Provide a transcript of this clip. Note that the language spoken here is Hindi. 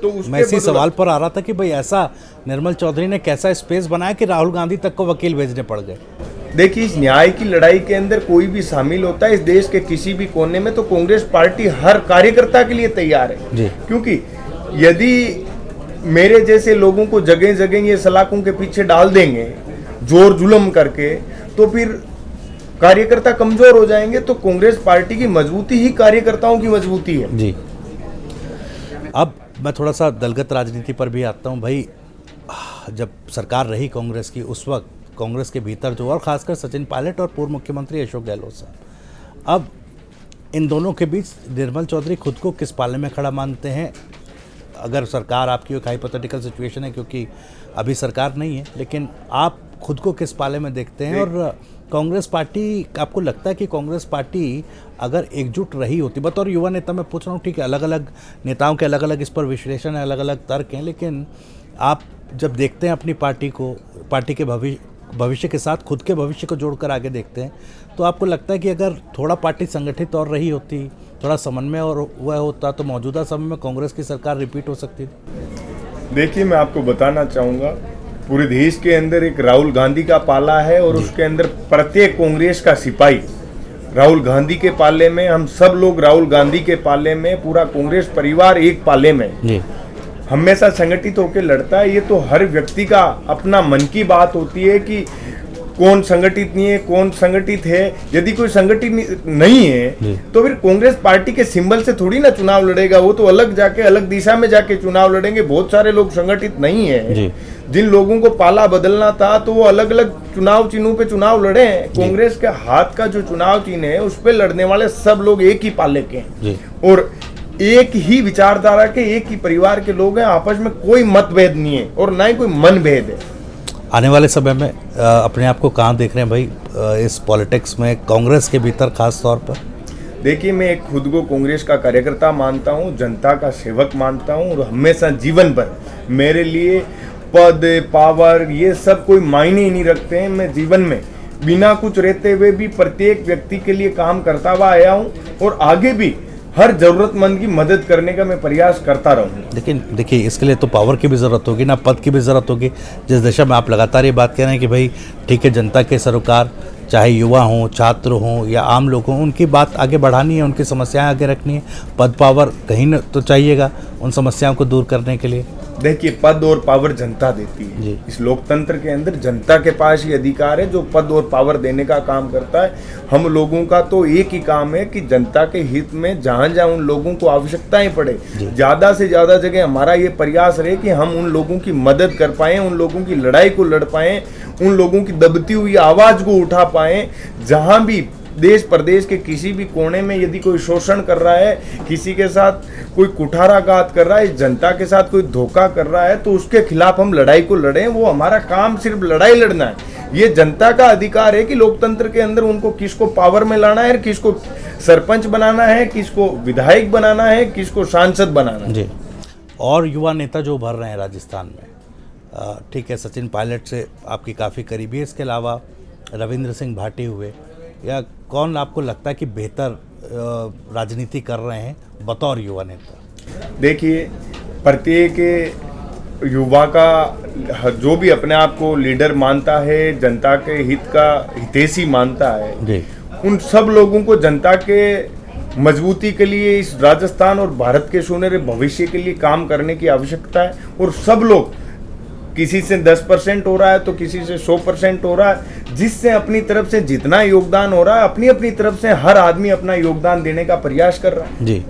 तो मैं इसी सवाल पर आ रहा था कि भाई ऐसा निर्मल चौधरी ने कैसा स्पेस बनाया कि राहुल गांधी तक को वकील भेजने पड़ गए। देखिए, इस न्याय की लड़ाई के अंदर कोई भी शामिल होता है इस देश के किसी भी कोने में, तो कांग्रेस पार्टी हर कार्यकर्ता के लिए तैयार है जी। क्योंकि यदि मेरे जैसे लोगों को जगह जगह ये सलाखों के पीछे डाल देंगे जोर जुल्म करके, तो फिर कार्यकर्ता कमजोर हो जाएंगे। तो कांग्रेस पार्टी की मजबूती ही कार्यकर्ताओं की मजबूती है जी। अब मैं थोड़ा सा दलगत राजनीति पर भी आता हूँ भाई। जब सरकार रही कांग्रेस की, उस वक्त कांग्रेस के भीतर जो, और खासकर सचिन पायलट और पूर्व मुख्यमंत्री अशोक गहलोत साहब, अब इन दोनों के बीच निर्मल चौधरी खुद को किस पाले में खड़ा मानते हैं? अगर सरकार आपकी एक हाइपोथेटिकल सिचुएशन है क्योंकि अभी सरकार नहीं है, लेकिन आप खुद को किस पाले में देखते हैं? और कांग्रेस पार्टी, आपको लगता है कि कांग्रेस पार्टी अगर एकजुट रही होती, बतौर युवा नेता मैं पूछ रहा हूँ, ठीक है अलग अलग नेताओं के अलग अलग इस पर विश्लेषण है, अलग अलग तर्क हैं, लेकिन आप जब देखते हैं अपनी पार्टी को, पार्टी के भविष्य के साथ खुद के भविष्य को जोड़कर आगे देखते हैं, तो आपको लगता है कि अगर थोड़ा पार्टी संगठित और रही होती, थोड़ा समन्वय और वह होता, तो मौजूदा समय में कांग्रेस की सरकार रिपीट हो सकती थी? देखिए, मैं आपको बताना चाहूँगा, पूरे देश के अंदर एक राहुल गांधी का पाला है और उसके अंदर प्रत्येक कांग्रेस का सिपाही राहुल गांधी के पाले में, हम सब लोग राहुल गांधी के पाले में, पूरा कांग्रेस परिवार एक पाले में जी। हमेशा संगठित होकर लड़ता है। ये तो हर व्यक्ति का अपना मन की बात होती है कि कौन संगठित नहीं है, कौन संगठित है। यदि कोई संगठित नहीं है तो फिर कांग्रेस पार्टी के सिंबल से थोड़ी ना चुनाव लड़ेगा, वो तो अलग जाके अलग दिशा में जाके चुनाव लड़ेंगे। बहुत सारे लोग संगठित नहीं है, जिन लोगों को पाला बदलना था तो वो अलग अलग चुनाव चिन्हों पे चुनाव लड़े हैं। कांग्रेस के हाथ का जो चुनाव चिन्ह है उस पे लड़ने वाले सब लोग एक ही पाले के हैं और एक ही विचारधारा के, एक ही परिवार के लोग हैं। आपस में कोई मतभेद नहीं है और ना ही कोई मनभेद है। आने वाले समय में अपने आप को कहाँ देख रहे हैं भाई इस पॉलिटिक्स में, कांग्रेस के भीतर खास तौर पर? देखिए, मैं खुद को कांग्रेस का कार्यकर्ता मानता हूँ, जनता का सेवक मानता हूँ और हमेशा जीवन भर मेरे लिए पद, पावर, ये सब कोई मायने ही नहीं रखते हैं। मैं जीवन में बिना कुछ रहते हुए भी प्रत्येक व्यक्ति के लिए काम करता हुआ आया हूँ और आगे भी हर जरूरतमंद की मदद करने का मैं प्रयास करता रहूँगा। लेकिन देखिए, इसके लिए तो पावर की भी ज़रूरत होगी ना, पद की भी ज़रूरत होगी। जिस दिशा में आप लगातार ये बात कह रहे हैं कि भाई ठीक है, जनता के सरोकार, चाहे युवा हों, छात्र हों या आम लोग हों, उनकी बात आगे बढ़ानी है, उनकी समस्याएं आगे रखनी है। पद पावर कहीं न तो चाहिएगा उन समस्याओं को दूर करने के लिए। देखिए, पद और पावर जनता देती है। इस लोकतंत्र के अंदर जनता के पास ही अधिकार है जो पद और पावर देने का काम करता है। हम लोगों का तो एक ही काम है कि जनता के हित में जहां जहां उन लोगों को आवश्यकताएं पड़े, ज्यादा से ज्यादा जगह हमारा ये प्रयास रहे कि हम उन लोगों की मदद कर पाएं, उन लोगों की लड़ाई को लड़ पाएं, उन लोगों की दबती हुई आवाज को उठा पाएं। जहां भी देश प्रदेश के किसी भी कोने में यदि कोई शोषण कर रहा है, किसी के साथ कोई कुठाराघात कर रहा है, जनता के साथ कोई धोखा कर रहा है, तो उसके खिलाफ हम लड़ाई को लड़ें। वो हमारा काम सिर्फ लड़ाई लड़ना है। ये जनता का अधिकार है कि लोकतंत्र के अंदर उनको किसको पावर में लाना है, किसको सरपंच बनाना है, किसको विधायक बनाना है, किसको सांसद बनाना है। जी। और युवा नेता जो उभर रहे हैं राजस्थान में, ठीक है, सचिन पायलट से आपकी काफ़ी करीबी है, इसके अलावा रविंद्र सिंह भाटी हुए, या कौन आपको लगता है कि बेहतर राजनीति कर रहे हैं बतौर युवा नेता? देखिए, प्रत्येक युवा का जो भी अपने आप को लीडर मानता है, जनता के हित का हितैषी मानता है, उन सब लोगों को जनता के मजबूती के लिए, इस राजस्थान और भारत के सुनहरे भविष्य के लिए काम करने की आवश्यकता है। और सब लोग, किसी से 10% हो रहा है तो किसी से 100% हो रहा है, जिससे अपनी तरफ से जितना योगदान हो रहा है, अपनी अपनी तरफ से हर आदमी अपना योगदान देने का प्रयास कर रहा है। जी।